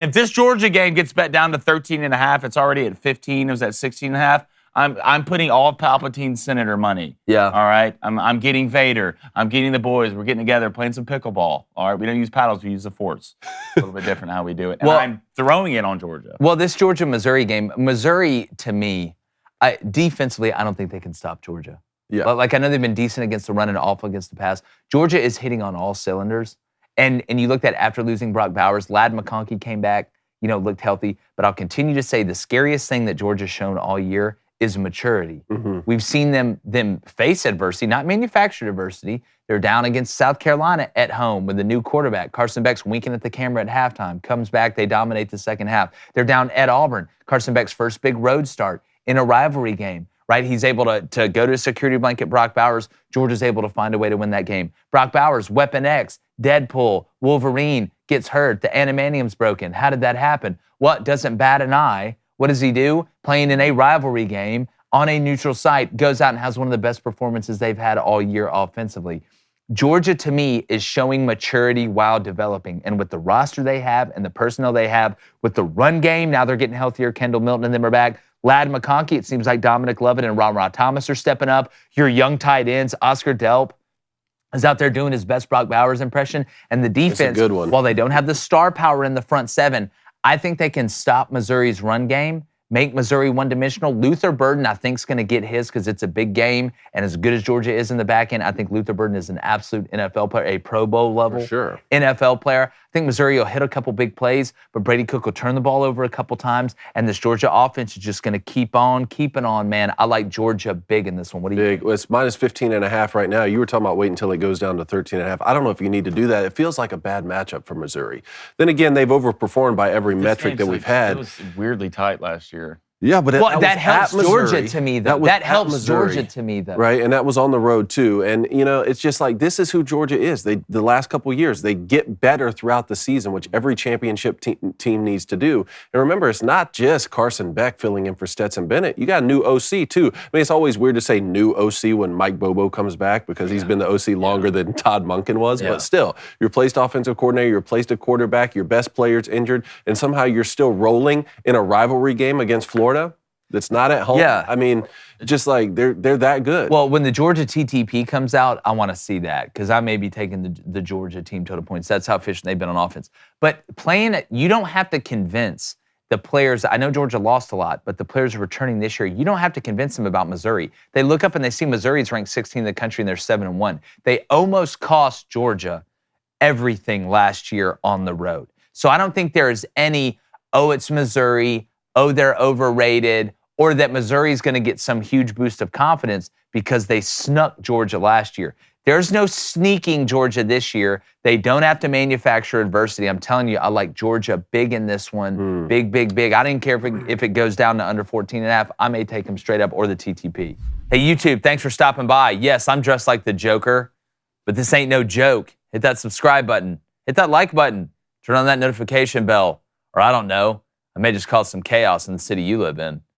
If this Georgia game gets bet down to 13.5, it's already at 15. It was at 16.5. I'm putting all Palpatine Senator money. Yeah. All right. I'm getting Vader. I'm getting the boys. We're getting together, playing some pickleball. All right. We don't use paddles. We use the Force. A little bit different how we do it. And I'm throwing it on Georgia. Well, this Georgia-Missouri game, Missouri, to me, defensively, I don't think they can stop Georgia. Yeah. Like, I know they've been decent against the run and awful against the pass. Georgia is hitting on all cylinders. And you looked at after losing Brock Bowers, Ladd McConkey came back, looked healthy. But I'll continue to say the scariest thing that Georgia's shown all year is maturity. Mm-hmm. We've seen them face adversity, not manufactured adversity. They're down against South Carolina at home with the new quarterback. Carson Beck's winking at the camera at halftime. Comes back, they dominate the second half. They're down at Auburn. Carson Beck's first big road start in a rivalry game. Right? He's able to go to a security blanket, Brock Bowers. Georgia's able to find a way to win that game. Brock Bowers, Weapon X, Deadpool, Wolverine, gets hurt. The animanium's broken. How did that happen? What doesn't bat an eye? What does he do? Playing in a rivalry game on a neutral site, goes out and has one of the best performances they've had all year offensively. Georgia, to me, is showing maturity while developing. And with the roster they have and the personnel they have, with the run game, now they're getting healthier. Kendall Milton and them are back. Ladd McConkey, it seems like Dominic Lovett and Ra Thomas are stepping up. Your young tight ends, Oscar Delp is out there doing his best Brock Bowers impression. And the defense, good one. while they don't have the star power in the front seven, I think they can stop Missouri's run game, make Missouri one-dimensional. Luther Burden, I think, is going to get his because it's a big game. And as good as Georgia is in the back end, I think Luther Burden is an absolute NFL player, a Pro Bowl level NFL player. I think Missouri will hit a couple big plays, but Brady Cook will turn the ball over a couple times. And this Georgia offense is just going to keep on keeping on, man. I like Georgia big in this one. What do you think? Well, it's minus 15.5 right now. You were talking about waiting until it goes down to 13.5. I don't know if you need to do that. It feels like a bad matchup for Missouri. Then again, they've overperformed by every metric that we've had. It was weirdly tight last year. Yeah, but that helps Georgia to me, though. That helps Missouri, Georgia to me, though. Right, and that was on the road, too. And, it's just like this is who Georgia is. The last couple of years, they get better throughout the season, which every championship team needs to do. And remember, it's not just Carson Beck filling in for Stetson Bennett. You got a new OC, too. I mean, it's always weird to say new OC when Mike Bobo comes back because he's been the OC longer than Todd Monken was. Yeah. But still, you replaced offensive coordinator, you replaced a quarterback, your best player's injured, and somehow you're still rolling in a rivalry game against Florida. That's not at home. Yeah. I mean, just like they're that good. Well, when the Georgia TTP comes out, I want to see that because I may be taking the Georgia team total points. That's how efficient they've been on offense. But playing it, you don't have to convince the players. I know Georgia lost a lot, but the players returning this year, you don't have to convince them about Missouri. They look up and they see Missouri's ranked 16th in the country and they're 7-1. They almost cost Georgia everything last year on the road. So I don't think there is any, it's Missouri, they're overrated, or that Missouri's going to get some huge boost of confidence because they snuck Georgia last year. There's no sneaking Georgia this year. They don't have to manufacture adversity. I'm telling you, I like Georgia big in this one. Big, big, big. I didn't care if it goes down to under 14.5. I may take them straight up or the TTP. Hey, YouTube, thanks for stopping by. Yes, I'm dressed like the Joker, but this ain't no joke. Hit that subscribe button. Hit that like button. Turn on that notification bell. Or I don't know, I may just cause some chaos in the city you live in.